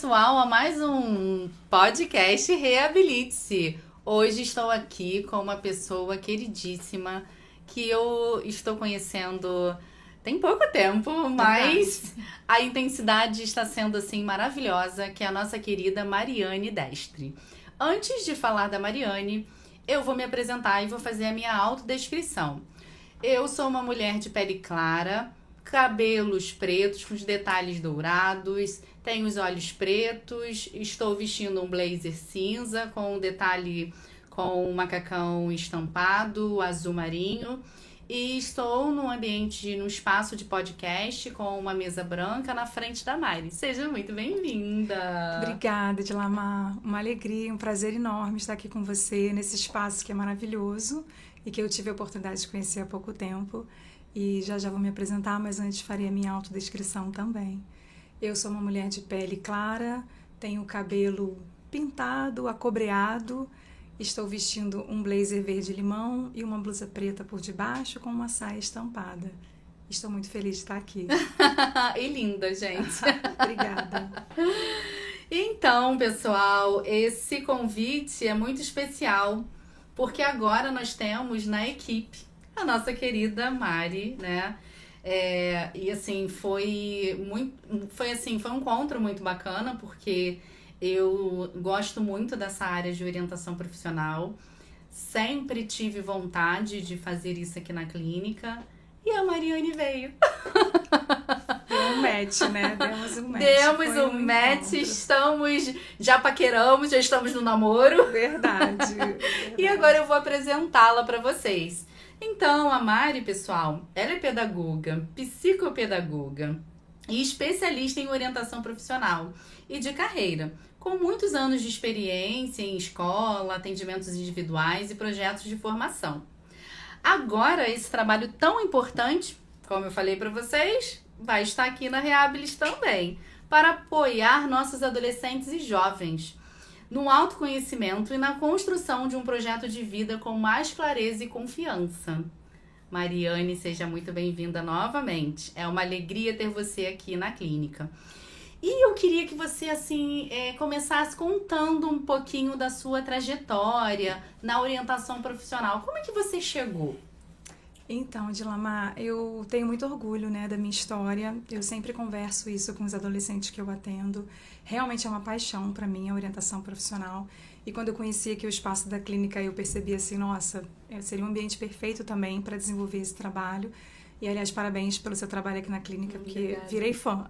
pessoal, a mais um podcast Reabilite-se. Hoje estou aqui com uma pessoa queridíssima que eu estou conhecendo tem pouco tempo, mas a intensidade está sendo assim maravilhosa, que é a nossa querida Mariane Destre. Antes de falar da Mariane, eu vou me apresentar e vou fazer a minha autodescrição. Eu sou uma mulher de pele clara, cabelos pretos com os detalhes dourados, tenho os olhos pretos, estou vestindo um blazer cinza com um detalhe com um macacão estampado azul marinho e estou num espaço de podcast com uma mesa branca na frente da Mari. Seja muito bem-vinda! Obrigada, Dilamar. Uma alegria, um prazer enorme estar aqui com você nesse espaço que é maravilhoso e que eu tive a oportunidade de conhecer há pouco tempo. E já vou me apresentar, mas antes farei a minha autodescrição também. Eu sou uma mulher de pele clara, tenho o cabelo pintado, acobreado, estou vestindo um blazer verde-limão e uma blusa preta por debaixo com uma saia estampada. Estou muito feliz de estar aqui. E linda, gente! Obrigada! Então, pessoal, esse convite é muito especial, porque agora nós temos na equipe a nossa querida Mari, né? E assim, foi um encontro muito bacana, porque eu gosto muito dessa área de orientação profissional, sempre tive vontade de fazer isso aqui na clínica, e a Mariane veio. Deu um match, né? Demos um match. Demos um match, já paqueramos, já estamos no namoro. Verdade. E agora eu vou apresentá-la para vocês. Então, a Mari, pessoal, ela é pedagoga, psicopedagoga e especialista em orientação profissional e de carreira, com muitos anos de experiência em escola, atendimentos individuais e projetos de formação. Agora, esse trabalho tão importante, como eu falei para vocês, vai estar aqui na Reabilis também, para apoiar nossos adolescentes e jovens no autoconhecimento e na construção de um projeto de vida com mais clareza e confiança. Mariane, seja muito bem-vinda novamente. É uma alegria ter você aqui na clínica. E eu queria que você começasse contando um pouquinho da sua trajetória na orientação profissional. Como é que você chegou? Então, Dilamar, eu tenho muito orgulho, né, da minha história. Eu sempre converso isso com os adolescentes que eu atendo. Realmente é uma paixão para mim a orientação profissional. E quando eu conheci aqui o espaço da clínica, eu percebi assim, nossa, seria um ambiente perfeito também para desenvolver esse trabalho. E, aliás, parabéns pelo seu trabalho aqui na clínica, porque Obrigada. Virei fã.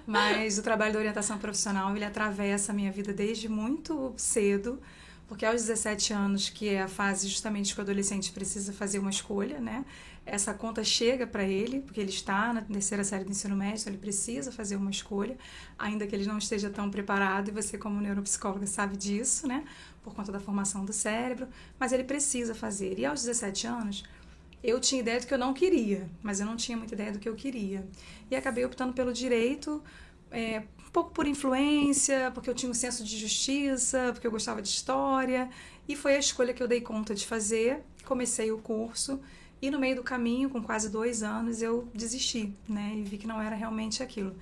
Mas o trabalho da orientação profissional, ele atravessa a minha vida desde muito cedo, porque aos 17 anos, que é a fase justamente que o adolescente precisa fazer uma escolha, né? Essa conta chega para ele, porque ele está na terceira série do ensino médio, ele precisa fazer uma escolha, ainda que ele não esteja tão preparado, e você como neuropsicóloga sabe disso, né? Por conta da formação do cérebro, mas ele precisa fazer. E aos 17 anos, eu tinha ideia do que eu não queria, mas eu não tinha muita ideia do que eu queria. E acabei optando pelo direito, um pouco por influência, porque eu tinha um senso de justiça, porque eu gostava de história, e foi a escolha que eu dei conta de fazer. Comecei o curso e no meio do caminho, com quase 2 anos, eu desisti, né, e vi que não era realmente aquilo.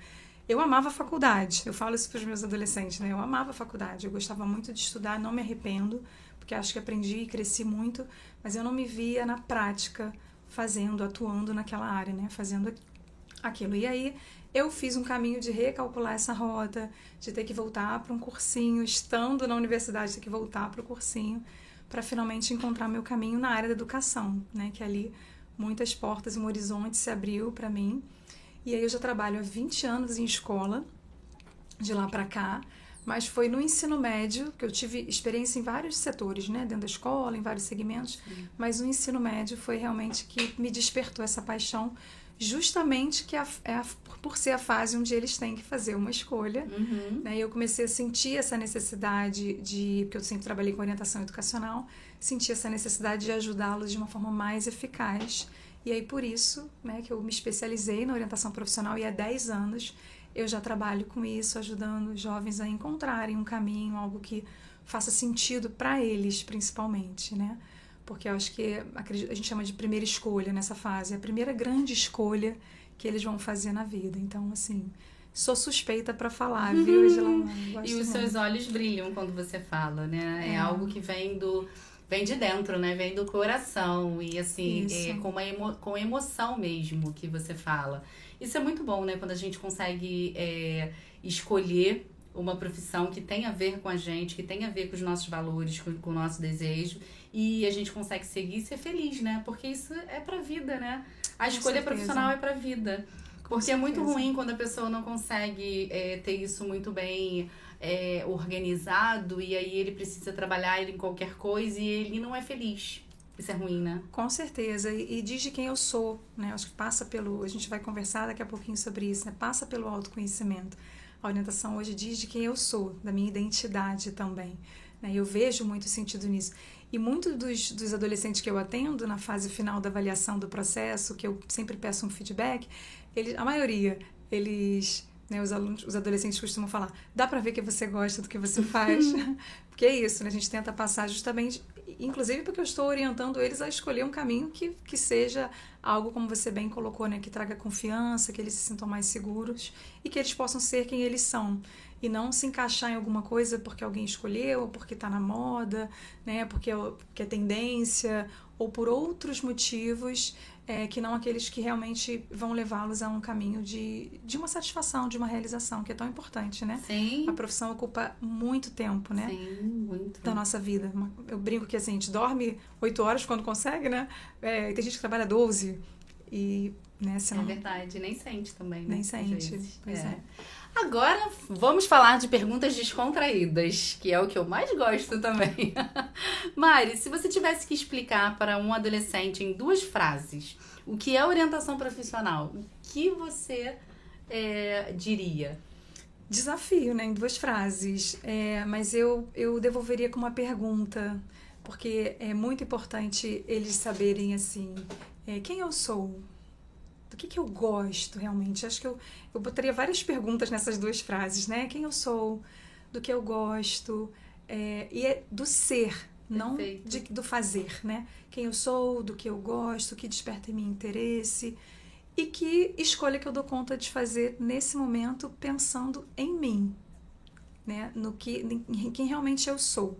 Eu amava a faculdade, eu falo isso para os meus adolescentes, né, eu amava a faculdade, eu gostava muito de estudar, não me arrependo, porque acho que aprendi e cresci muito, mas eu não me via na prática atuando naquela área, né, fazendo aquilo. E aí eu fiz um caminho de recalcular essa rota, de ter que voltar para um cursinho, estando na universidade, ter que voltar para o cursinho, para finalmente encontrar meu caminho na área da educação, né? Que ali muitas portas, um horizonte se abriu para mim. E aí eu já trabalho há 20 anos em escola, de lá para cá, mas foi no ensino médio que eu tive experiência em vários setores, né? Dentro da escola, em vários segmentos, mas o ensino médio foi realmente que me despertou essa paixão, justamente que por ser a fase onde eles têm que fazer uma escolha. Né? Eu comecei a sentir essa necessidade porque eu sempre trabalhei com orientação educacional, senti essa necessidade de ajudá-los de uma forma mais eficaz. E aí por isso, né, que eu me especializei na orientação profissional, e há 10 anos eu já trabalho com isso, ajudando os jovens a encontrarem um caminho, algo que faça sentido para eles, principalmente, né? Porque eu acho que a gente chama de primeira escolha nessa fase, é a primeira grande escolha que eles vão fazer na vida. Então, assim, Sou suspeita para falar, viu, Edilamar? E os seus olhos brilham quando você fala, né? É algo que vem de dentro, né? Vem do coração e assim, com emoção mesmo que você fala. Isso é muito bom, né? Quando a gente consegue escolher uma profissão que tem a ver com a gente, que tem a ver com os nossos valores, com o nosso desejo, e a gente consegue seguir e ser feliz, né? Porque isso é pra vida, né? A escolha profissional é pra vida. Porque é muito ruim quando a pessoa não consegue ter isso muito bem organizado, e aí ele precisa trabalhar em qualquer coisa e ele não é feliz. Isso é ruim, né? Com certeza. E diz de quem eu sou, né? Acho que passa pelo... A gente vai conversar daqui a pouquinho sobre isso, né? Passa pelo autoconhecimento. A orientação hoje diz de quem eu sou, da minha identidade também, né? Eu vejo muito sentido nisso. E muitos dos adolescentes que eu atendo na fase final da avaliação do processo, que eu sempre peço um feedback, a maioria, eles... Né, os adolescentes costumam falar, dá pra ver que você gosta do que você faz? Porque é isso, né? A gente tenta passar justamente, inclusive porque eu estou orientando eles a escolher um caminho que seja algo, como você bem colocou, né? Que traga confiança, que eles se sintam mais seguros e que eles possam ser quem eles são. E não se encaixar em alguma coisa porque alguém escolheu, ou porque está na moda, né? Porque é tendência, ou por outros motivos que não aqueles que realmente vão levá-los a um caminho de uma satisfação, de uma realização, que é tão importante, né? Sim. A profissão ocupa muito tempo, né? Sim, muito. Da nossa vida. Eu brinco que assim, a gente dorme 8 horas quando consegue, né? E tem gente que trabalha 12. E, né, É verdade, nem sente também, né? Nem sente, pois é. Agora, vamos falar de perguntas descontraídas, que é o que eu mais gosto também. Mari, se você tivesse que explicar para um adolescente em 2 frases o que é orientação profissional, o que você diria? Desafio, né? Em 2 frases. Mas eu devolveria com uma pergunta, porque é muito importante eles saberem, assim, quem eu sou? Do que eu gosto realmente? Acho que eu botaria várias perguntas nessas 2 frases, né? Quem eu sou, do que eu gosto, e é do ser, não do fazer, né? Quem eu sou, do que eu gosto, o que desperta em mim interesse e que escolha que eu dou conta de fazer nesse momento pensando em mim, né? Em quem realmente eu sou.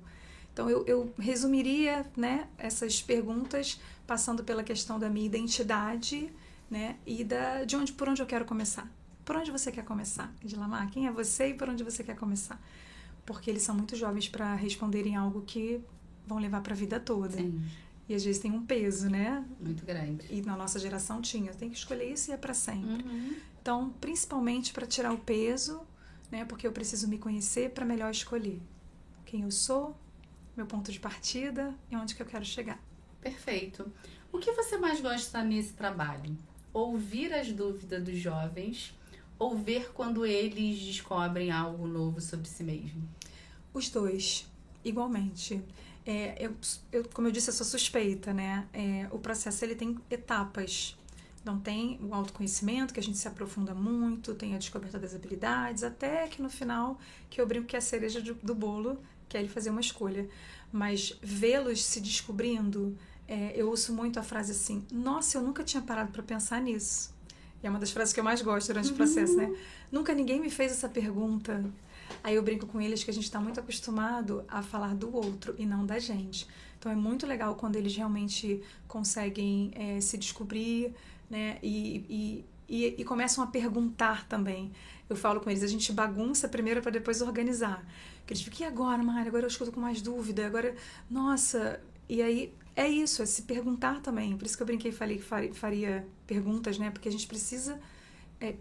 Então, eu resumiria, né, essas perguntas passando pela questão da minha identidade, né? E por onde eu quero começar. Por onde você quer começar, Edilamar? Quem é você e por onde você quer começar? Porque eles são muito jovens para responderem algo que vão levar para a vida toda. Sim. E às vezes tem um peso, né? Muito grande. E na nossa geração tinha. Tem que escolher isso e é para sempre. Uhum. Então, principalmente para tirar o peso, né? Porque eu preciso me conhecer para melhor escolher quem eu sou, meu ponto de partida e onde que eu quero chegar. Perfeito. O que você mais gosta nesse trabalho? Ouvir as dúvidas dos jovens ou ver quando eles descobrem algo novo sobre si mesmo? Os 2, igualmente. Como eu disse, eu sou suspeita, né? O processo ele tem etapas. Então tem o autoconhecimento, que a gente se aprofunda muito, tem a descoberta das habilidades, até que no final, que eu brinco que é a cereja do bolo, que é ele fazer uma escolha. Mas vê-los se descobrindo... eu ouço muito a frase assim, nossa, eu nunca tinha parado para pensar nisso. E é uma das frases que eu mais gosto durante o processo, né? Nunca ninguém me fez essa pergunta. Aí eu brinco com eles que a gente está muito acostumado a falar do outro e não da gente. Então é muito legal quando eles realmente conseguem se descobrir, né? E começam a perguntar também. Eu falo com eles, a gente bagunça primeiro para depois organizar. Porque eles ficam, e agora, Mari? Agora eu escuto com mais dúvida. Agora, nossa... E aí... É isso, é se perguntar também. Por isso que eu brinquei e falei que faria perguntas, né? Porque a gente precisa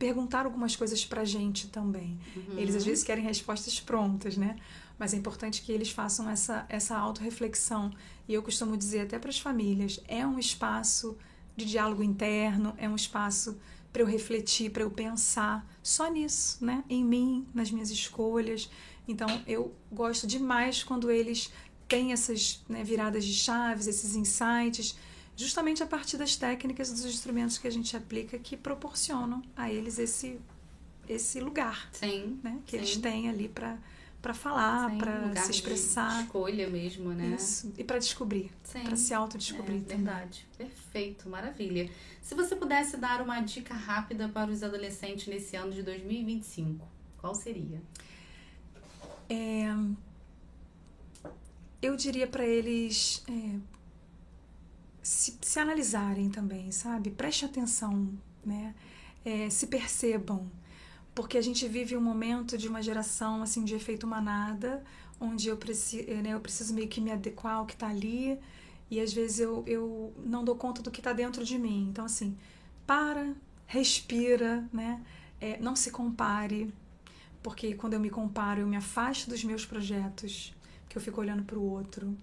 perguntar algumas coisas pra gente também. Uhum. Eles, às vezes, querem respostas prontas, né? Mas é importante que eles façam essa autorreflexão. E eu costumo dizer até para as famílias, é um espaço de diálogo interno, é um espaço para eu refletir, para eu pensar só nisso, né? Em mim, nas minhas escolhas. Então, eu gosto demais quando eles... tem essas, né, viradas de chaves, esses insights, justamente a partir das técnicas e dos instrumentos que a gente aplica que proporcionam a eles esse lugar. Sim, né, que sim. eles têm ali para para falar, Sim, para lugar se de expressar. escolha mesmo, né? Isso. E para descobrir, Sim, para se autodescobrir também. verdade. Perfeito, maravilha. Se você pudesse dar uma dica rápida para os adolescentes nesse ano de 2025, qual seria? Eu diria para eles se analisarem também, sabe? Preste atenção, né? Se percebam, porque a gente vive um momento de uma geração assim de efeito manada, onde eu preciso meio que me adequar ao que está ali, e às vezes eu não dou conta do que está dentro de mim. Então, assim, respira, né? Não se compare, porque quando eu me comparo, eu me afasto dos meus projetos, que eu fico olhando para o outro.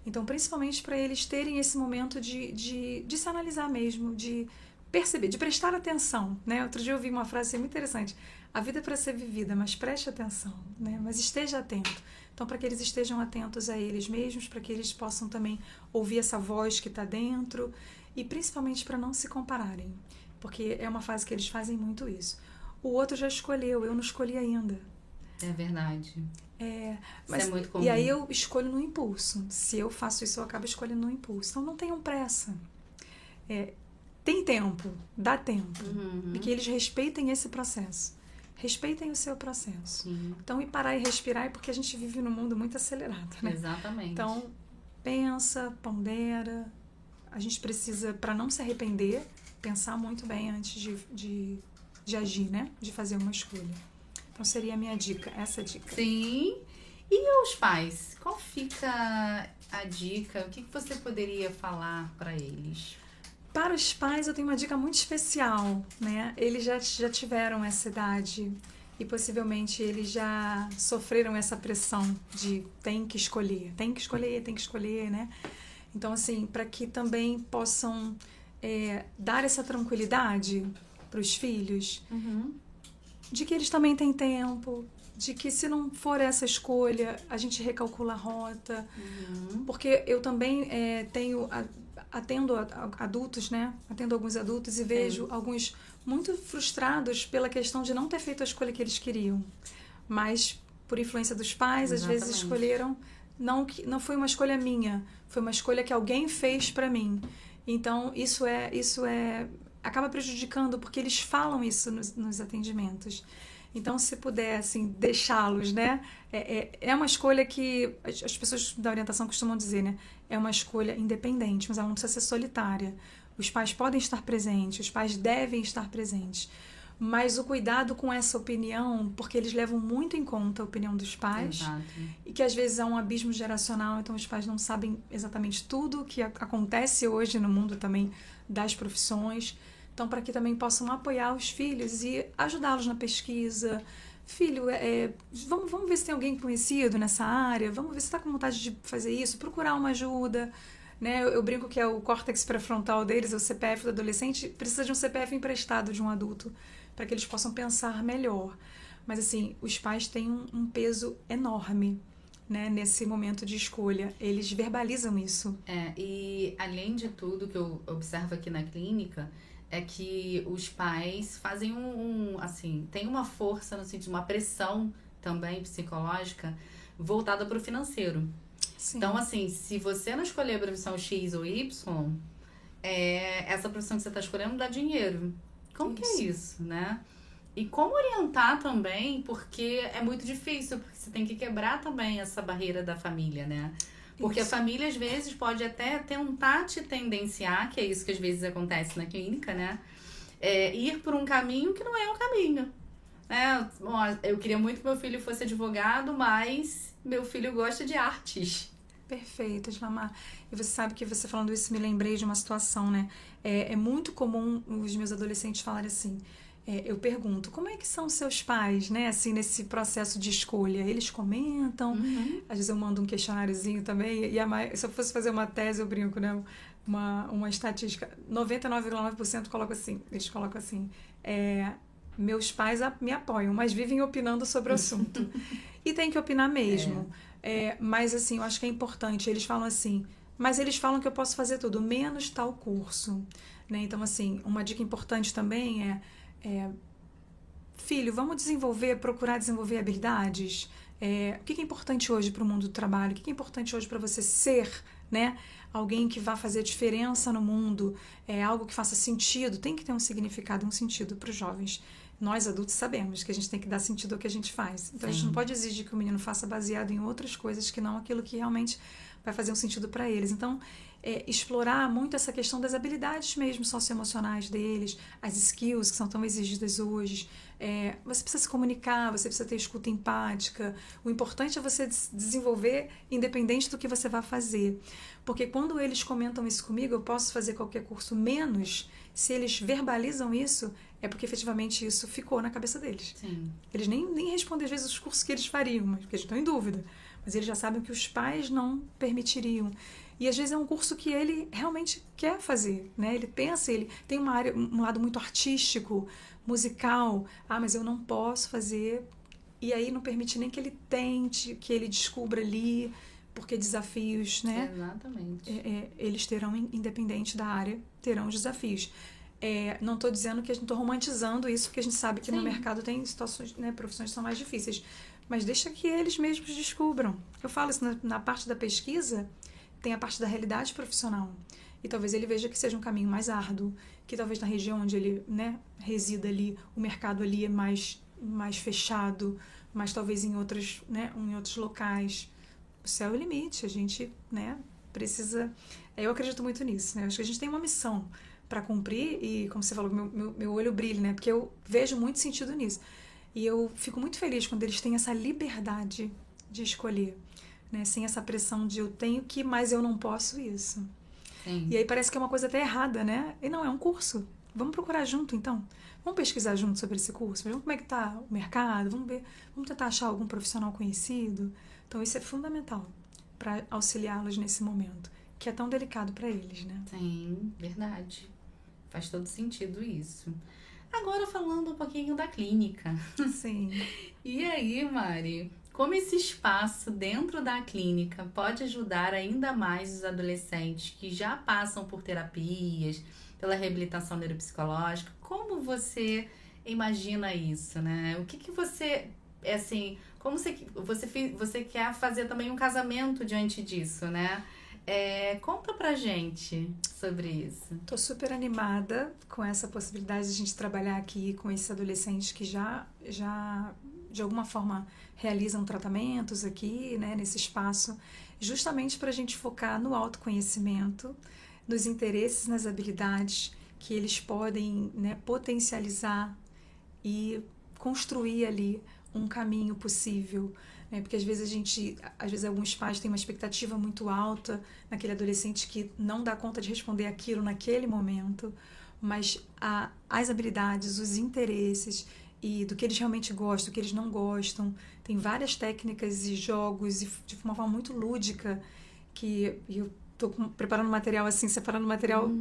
Então, principalmente para eles terem esse momento de se analisar mesmo, de perceber, de prestar atenção, né? Outro dia eu ouvi uma frase muito interessante: a vida é para ser vivida, mas preste atenção, né? Mas esteja atento. Então, para que eles estejam atentos a eles mesmos, para que eles possam também ouvir essa voz que está dentro, e principalmente para não se compararem, porque é uma fase que eles fazem muito isso. O outro já escolheu, eu não escolhi ainda. É verdade. Mas, isso é muito comum. E aí eu escolho no impulso. Se eu faço isso, eu acabo escolhendo no impulso. Então não tenham pressa. Tem tempo, dá tempo. E que eles respeitem esse processo. Respeitem o seu processo. Sim. Então, ir parar e respirar é porque a gente vive num mundo muito acelerado, né? Exatamente. Então, pensa, pondera. A gente precisa, para não se arrepender, pensar muito bem antes de agir, né? De fazer uma escolha. Então, seria a minha dica, essa dica. Sim. E os pais? Qual fica a dica? O que você poderia falar para eles? Para os pais, eu tenho uma dica muito especial, né? Eles já tiveram essa idade e possivelmente eles já sofreram essa pressão de tem que escolher, né? Então, assim, para que também possam dar essa tranquilidade para os filhos, de que eles também têm tempo, de que se não for essa escolha, a gente recalcula a rota. Porque eu também atendo adultos, né? Atendo alguns adultos e vejo alguns muito frustrados pela questão de não ter feito a escolha que eles queriam. Mas, por influência dos pais, Exatamente. às vezes escolheram... Não foi uma escolha minha, foi uma escolha que alguém fez para mim. Então, isso acaba prejudicando, porque eles falam isso nos atendimentos. Então, se puder, assim, deixá-los, né? É uma escolha que as pessoas da orientação costumam dizer, né? É uma escolha independente, mas ela não precisa ser solitária. Os pais podem estar presentes, os pais devem estar presentes. Mas o cuidado com essa opinião, porque eles levam muito em conta a opinião dos pais. Exato. E que às vezes há um abismo geracional, então os pais não sabem exatamente tudo o que acontece hoje no mundo também das profissões. Então, para que também possam apoiar os filhos e ajudá-los na pesquisa. Filho, vamos ver se tem alguém conhecido nessa área, vamos ver se está com vontade de fazer isso, procurar uma ajuda. Né? Eu brinco que é o córtex pré-frontal deles, o CPF do adolescente, precisa de um CPF emprestado de um adulto, para que eles possam pensar melhor. Mas, assim, os pais têm um peso enorme, né, nesse momento de escolha. Eles verbalizam isso. E além de tudo que eu observo aqui na clínica, é que os pais fazem assim, tem uma força, no sentido, uma pressão também psicológica voltada para o financeiro. Sim. Então, assim, se você não escolher a profissão X ou Y, essa profissão que você está escolhendo dá dinheiro. Como que é isso, né? E como orientar também, porque é muito difícil, porque você tem que quebrar também essa barreira da família, né? Porque a família, às vezes, pode até tentar te tendenciar, que é isso que às vezes acontece na clínica, né? Ir por um caminho que não é um caminho. Né? Eu queria muito que meu filho fosse advogado, mas meu filho gosta de artes. Perfeito, Islamar. E você sabe que você falando isso, me lembrei de uma situação, né? É muito comum os meus adolescentes falarem assim... eu pergunto, como é que são seus pais, né? Assim, nesse processo de escolha? Eles comentam? Às vezes eu mando um questionáriozinho também. E se eu fosse fazer uma tese, eu brinco, né? Uma estatística. 99,9% eles colocam assim... meus pais me apoiam, mas vivem opinando sobre o assunto. E tem que opinar mesmo. Mas, assim, eu acho que é importante. Eles falam assim... Mas eles falam que eu posso fazer tudo, menos tal curso. Né? Então, assim, uma dica importante também filho, vamos procurar desenvolver habilidades, O que é importante hoje para o mundo do trabalho? O que é importante hoje para você ser, né? Alguém que vá fazer diferença no mundo, algo que faça sentido, tem que ter um significado, um sentido para os jovens. Nós, adultos, sabemos que a gente tem que dar sentido ao que a gente faz. Então, a gente não pode exigir que o menino faça baseado em outras coisas que não aquilo que realmente vai fazer um sentido para eles. Então, explorar muito essa questão das habilidades mesmo socioemocionais deles, as skills que são tão exigidas hoje. Você precisa se comunicar, você precisa ter escuta empática. O importante é você desenvolver independente do que você vai fazer. Porque quando eles comentam isso comigo, eu posso fazer qualquer curso menos, se eles verbalizam isso, é porque efetivamente isso ficou na cabeça deles. Sim. Eles nem respondem às vezes os cursos que eles fariam, mas porque eles estão em dúvida. Mas eles já sabem que os pais não permitiriam. E às vezes é um curso que ele realmente quer fazer, né? Ele pensa, ele tem um lado muito artístico, musical. Mas eu não posso fazer. E aí não permite nem que ele tente, que ele descubra ali, porque desafios, né? Exatamente. Eles terão, independente da área, terão os desafios. Não estou dizendo que a gente estou romantizando isso, porque a gente sabe que no mercado tem situações, né, profissões que são mais difíceis. Mas deixa que eles mesmos descubram. Eu falo isso na parte da pesquisa, tem a parte da realidade profissional. E talvez ele veja que seja um caminho mais árduo, que talvez na região onde ele, né, resida ali, o mercado ali é mais fechado, mas talvez em outros locais. O céu é o limite, a gente, né, precisa... Eu acredito muito nisso, né? Acho que a gente tem uma missão para cumprir e, como você falou, meu olho brilha, né? Porque eu vejo muito sentido nisso. E eu fico muito feliz quando eles têm essa liberdade de escolher, né? Sem essa pressão de eu tenho que, mas eu não posso isso. Sim. E aí parece que é uma coisa até errada, né? E não, é um curso. Vamos procurar junto, então. Vamos pesquisar junto sobre esse curso. Vamos ver como é que está o mercado. Vamos tentar achar algum profissional conhecido. Então, isso é fundamental para auxiliá-los nesse momento, que é tão delicado para eles, né? Sim, verdade. Faz todo sentido isso. Agora falando um pouquinho da clínica. Sim. E aí, Mari, como esse espaço dentro da clínica pode ajudar ainda mais os adolescentes que já passam por terapias, pela reabilitação neuropsicológica? Como você imagina isso, né? O que você, assim, como você quer fazer também um casamento diante disso, né? Conta pra gente sobre isso. Tô super animada com essa possibilidade de a gente trabalhar aqui com esses adolescentes que já de alguma forma realizam tratamentos aqui, né, nesse espaço, justamente para a gente focar no autoconhecimento, nos interesses, nas habilidades que eles podem, né, potencializar e construir ali um caminho possível. Porque às vezes alguns pais têm uma expectativa muito alta naquele adolescente que não dá conta de responder aquilo naquele momento, mas as habilidades, os interesses e do que eles realmente gostam, do que eles não gostam, tem várias técnicas e jogos e de uma forma muito lúdica que eu estou preparando material assim, separando material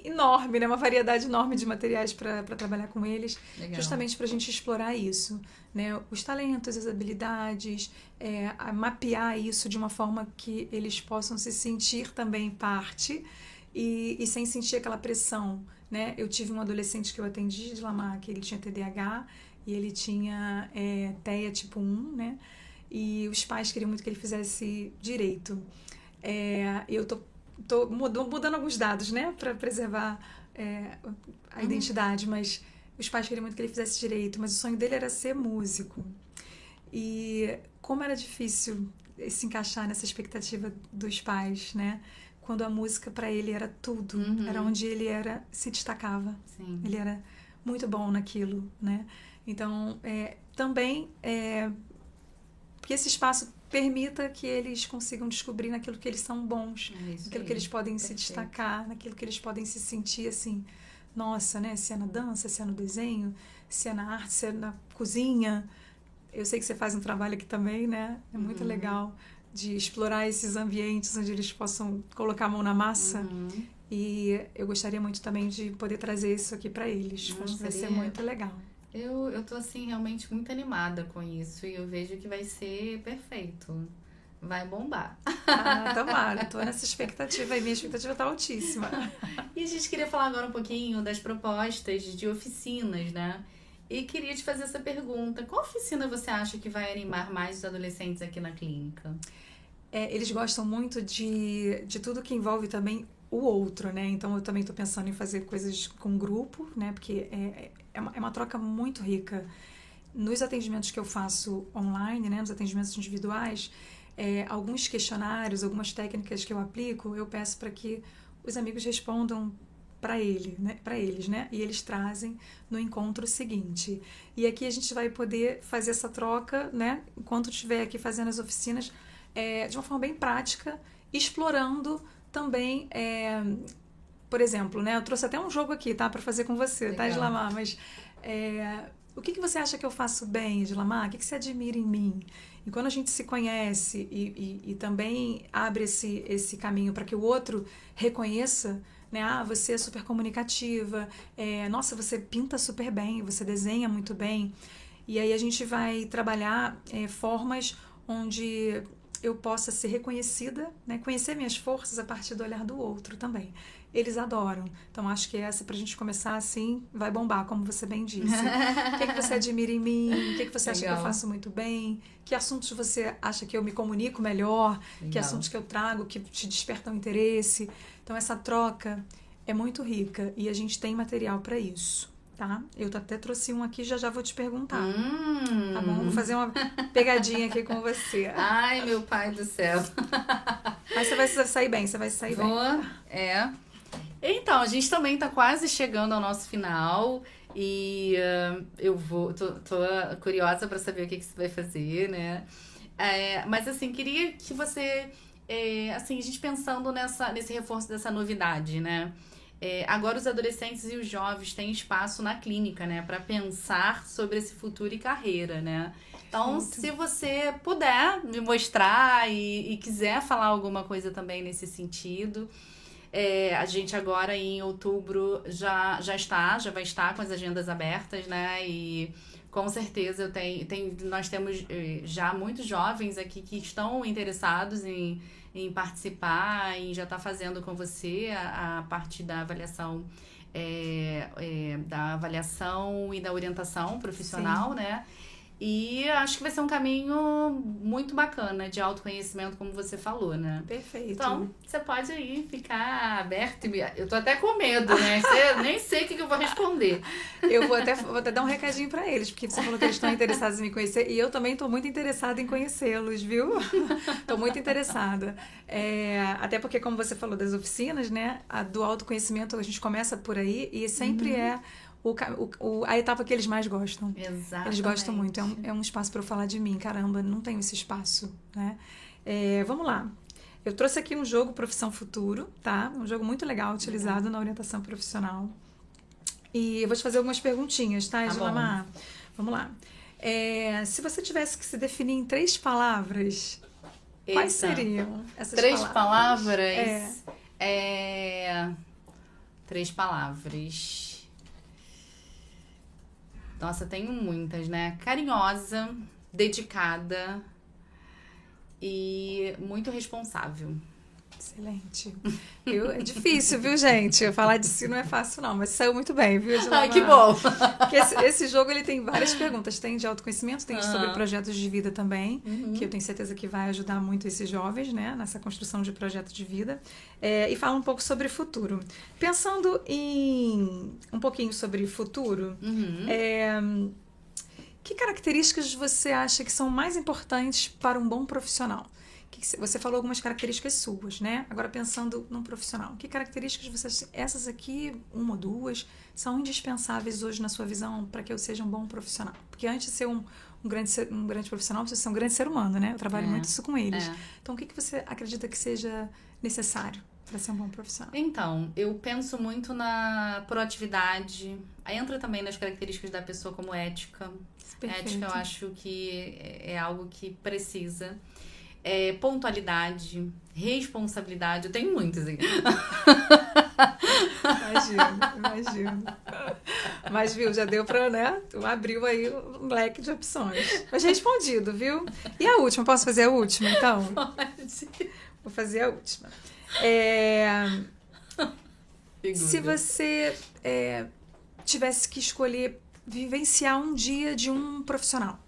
enorme, né? Uma variedade enorme de materiais para trabalhar com eles. Legal. Justamente para a gente explorar isso, né? Os talentos, as habilidades, mapear isso de uma forma que eles possam se sentir também parte e sem sentir aquela pressão, né? Eu tive um adolescente que eu atendi de Lamar, que ele tinha TDAH e ele tinha TEA tipo 1, né? E os pais queriam muito que ele fizesse direito. Eu tô mudando alguns dados, né, para preservar a identidade, mas os pais queriam muito que ele fizesse direito, mas o sonho dele era ser músico. E como era difícil se encaixar nessa expectativa dos pais, né, quando a música para ele era tudo, era onde ele se destacava. Sim. Ele era muito bom naquilo, né? Então, também que esse espaço permita que eles consigam descobrir naquilo que eles são bons, naquilo que eles podem se destacar, naquilo que eles podem se sentir assim, nossa, né? Se é na dança, se é no desenho, se é na arte, se é na cozinha. Eu sei que você faz um trabalho aqui também, né? É muito legal de explorar esses ambientes onde eles possam colocar a mão na massa. E eu gostaria muito também de poder trazer isso aqui para eles. Acho que vai ser muito legal. Eu tô, assim, realmente muito animada com isso e eu vejo que vai ser perfeito. Vai bombar. Tomara, tô nessa expectativa e minha expectativa tá altíssima. E a gente queria falar agora um pouquinho das propostas de oficinas, né? E queria te fazer essa pergunta. Qual oficina você acha que vai animar mais os adolescentes aqui na clínica? Eles gostam muito de tudo que envolve também o outro, né? Então eu também estou pensando em fazer coisas com grupo, né? Porque é uma troca muito rica. Nos atendimentos que eu faço online, né? Nos atendimentos individuais, alguns questionários, algumas técnicas que eu aplico, eu peço para que os amigos respondam para eles, né? E eles trazem no encontro seguinte. E aqui a gente vai poder fazer essa troca, né? Enquanto estiver aqui fazendo as oficinas, de uma forma bem prática, explorando também, por exemplo, né? Eu trouxe até um jogo aqui, tá? Para fazer com você, Legal. tá, Islamar? Mas o que você acha que eu faço bem, Islamar? O que você admira em mim? E quando a gente se conhece e também abre esse caminho para que o outro reconheça, né? Ah, você é super comunicativa, nossa, você pinta super bem, você desenha muito bem. E aí a gente vai trabalhar formas onde eu possa ser reconhecida, né? Conhecer minhas forças a partir do olhar do outro também. Eles adoram. Então, acho que essa, pra gente começar assim, vai bombar, como você bem disse. O que você admira em mim? O que você acha que eu faço muito bem? Que assuntos você acha que eu me comunico melhor? Legal. Que assuntos que eu trago que te despertam interesse? Então, essa troca é muito rica e a gente tem material para isso. Tá? Eu até trouxe um aqui, já vou te perguntar. Tá bom? Vou fazer uma pegadinha aqui com você. Ai, meu pai do céu. Mas você vai se sair bem, você vai se sair bem. Então, a gente também tá quase chegando ao nosso final e tô curiosa para saber o que você vai fazer, né? Mas assim, queria que você, assim, a gente pensando nesse reforço dessa novidade, né? Agora os adolescentes e os jovens têm espaço na clínica, né, para pensar sobre esse futuro e carreira, né? Então, se você puder me mostrar e quiser falar alguma coisa também nesse sentido, a gente agora em outubro já vai estar com as agendas abertas, né? E com certeza nós temos já muitos jovens aqui que estão interessados em participar e já está fazendo com você a parte da avaliação e da orientação profissional, né? E acho que vai ser um caminho muito bacana de autoconhecimento, como você falou, né? Perfeito. Então, você pode aí ficar aberto. Eu tô até com medo, né? Nem sei o que eu vou responder. Eu vou até dar um recadinho para eles, porque você falou que eles estão interessados em me conhecer e eu também estou muito interessada em conhecê-los, viu? Estou muito interessada. Até porque, como você falou das oficinas, né? Do autoconhecimento, a gente começa por aí e sempre a etapa que eles mais gostam. Exatamente. Eles gostam muito. É um espaço para eu falar de mim. Caramba, não tenho esse espaço, né? Vamos lá. Eu trouxe aqui um jogo Profissão Futuro, tá? Um jogo muito legal, utilizado na orientação profissional. E eu vou te fazer algumas perguntinhas, tá, Islamar? Vamos lá. Se você tivesse que se definir em 3 palavras, quais seriam essas 3 palavras? 3 palavras. Nossa, tenho muitas, né? Carinhosa, dedicada e muito responsável. Excelente. É difícil, viu, gente? Falar de si não é fácil, não, mas saiu muito bem, viu, Islamar? Ai, que bom! Porque esse jogo ele tem várias perguntas. Tem de autoconhecimento, tem sobre projetos de vida também, que eu tenho certeza que vai ajudar muito esses jovens, né, nessa construção de projeto de vida. E fala um pouco sobre futuro. Pensando um pouquinho sobre futuro, que características você acha que são mais importantes para um bom profissional? Você falou algumas características suas, né? Agora pensando num profissional, que características essas aqui, 1 ou 2, são indispensáveis hoje na sua visão para que eu seja um bom profissional? Porque antes de ser um grande profissional, você ser um grande ser humano, né? Eu trabalho muito isso com eles. Então, o que você acredita que seja necessário para ser um bom profissional? Então, eu penso muito na proatividade. Aí entra também nas características da pessoa como ética. Perfeito. Ética, eu acho que é algo que precisa. Pontualidade, responsabilidade, eu tenho muitas aqui. Imagino. Mas, viu, já deu pra, né? Abriu aí um leque de opções. Mas respondido, viu? E a última? Posso fazer a última, então? Pode. Vou fazer a última. Se você tivesse que escolher vivenciar um dia de um profissional.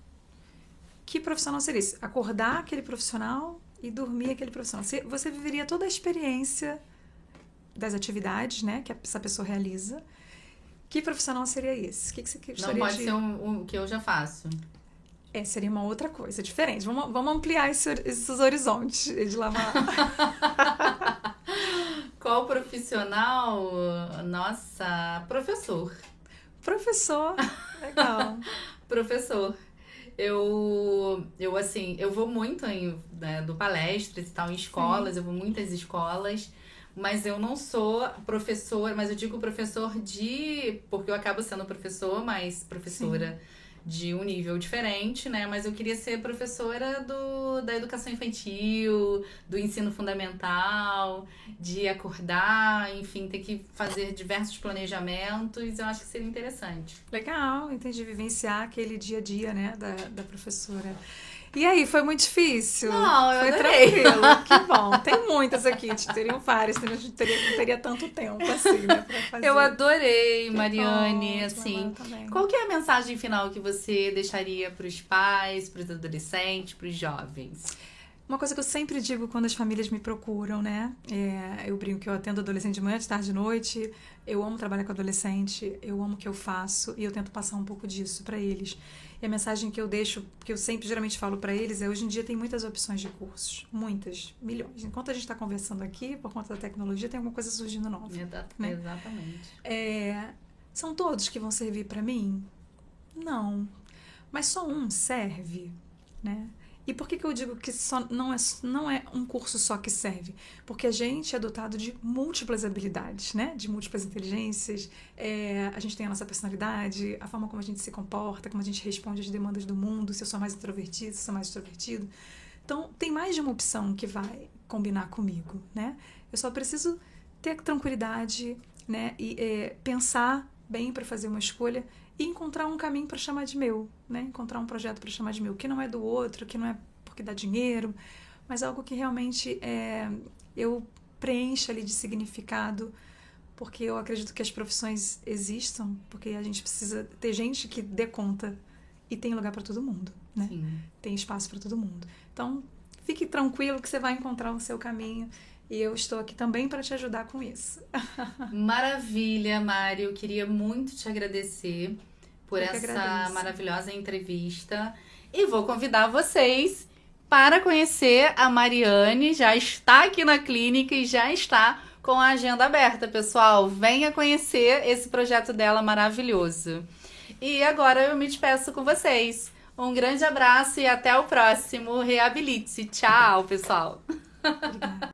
Que profissional seria esse? Acordar aquele profissional e dormir aquele profissional. Você viveria toda a experiência das atividades, né, que essa pessoa realiza. Que profissional seria esse? O que você gostaria de... Não pode ser um que eu já faço. Seria uma outra coisa, diferente. Vamos ampliar esses horizontes, Edlamar. Qual profissional? Nossa, professor. Professor, legal. Professor. Assim, eu vou muito do palestras e tal, em escolas, eu vou muitas escolas, mas eu não sou professor, mas eu digo professor porque eu acabo sendo professor, mas professora de um nível diferente, né? Mas eu queria ser professora da educação infantil, do ensino fundamental, de acordar, enfim, ter que fazer diversos planejamentos, eu acho que seria interessante. Legal, entendi, vivenciar aquele dia a dia, né, da professora. E aí, foi muito difícil? Não, eu foi adorei. Tranquilo, que bom. Tem muitas aqui, teriam várias, a gente não teria tanto tempo assim, né, pra fazer. Eu adorei, Mariane, bom, assim. Qual que é a mensagem final que você deixaria para os pais, para os adolescentes, para os jovens? Uma coisa que eu sempre digo quando as famílias me procuram, né? Eu brinco que eu atendo adolescente de manhã, de tarde, de noite. Eu amo trabalhar com adolescente, eu amo o que eu faço e eu tento passar um pouco disso para eles. E a mensagem que eu deixo, que eu sempre geralmente falo para eles hoje em dia tem muitas opções de cursos. Muitas, milhões. Enquanto a gente está conversando aqui, por conta da tecnologia, tem alguma coisa surgindo nova. Né? Exatamente. São todos que vão servir para mim? Não. Mas só um serve, né? E por que eu digo que não é um curso só que serve? Porque a gente é dotado de múltiplas habilidades, né? De múltiplas inteligências, a gente tem a nossa personalidade, a forma como a gente se comporta, como a gente responde às demandas do mundo, se eu sou mais introvertido, se eu sou mais extrovertido. Então, tem mais de uma opção que vai combinar comigo, né? Eu só preciso ter tranquilidade, né? E pensar bem para fazer uma escolha e encontrar um caminho para chamar de meu, né? Encontrar um projeto para chamar de meu, que não é do outro, que não é porque dá dinheiro, mas algo que realmente eu preencha ali de significado, porque eu acredito que as profissões existam, porque a gente precisa ter gente que dê conta e tem lugar para todo mundo, né? Sim. Tem espaço para todo mundo. Então, fique tranquilo que você vai encontrar o seu caminho. E eu estou aqui também para te ajudar com isso. Maravilha, Mari. Eu queria muito te agradecer por essa maravilhosa entrevista. E vou convidar vocês para conhecer a Mariane. Já está aqui na clínica e já está com a agenda aberta, pessoal. Venha conhecer esse projeto dela maravilhoso. E agora eu me despeço com vocês. Um grande abraço e até o próximo Reabilite-se. Tchau, pessoal. Obrigada.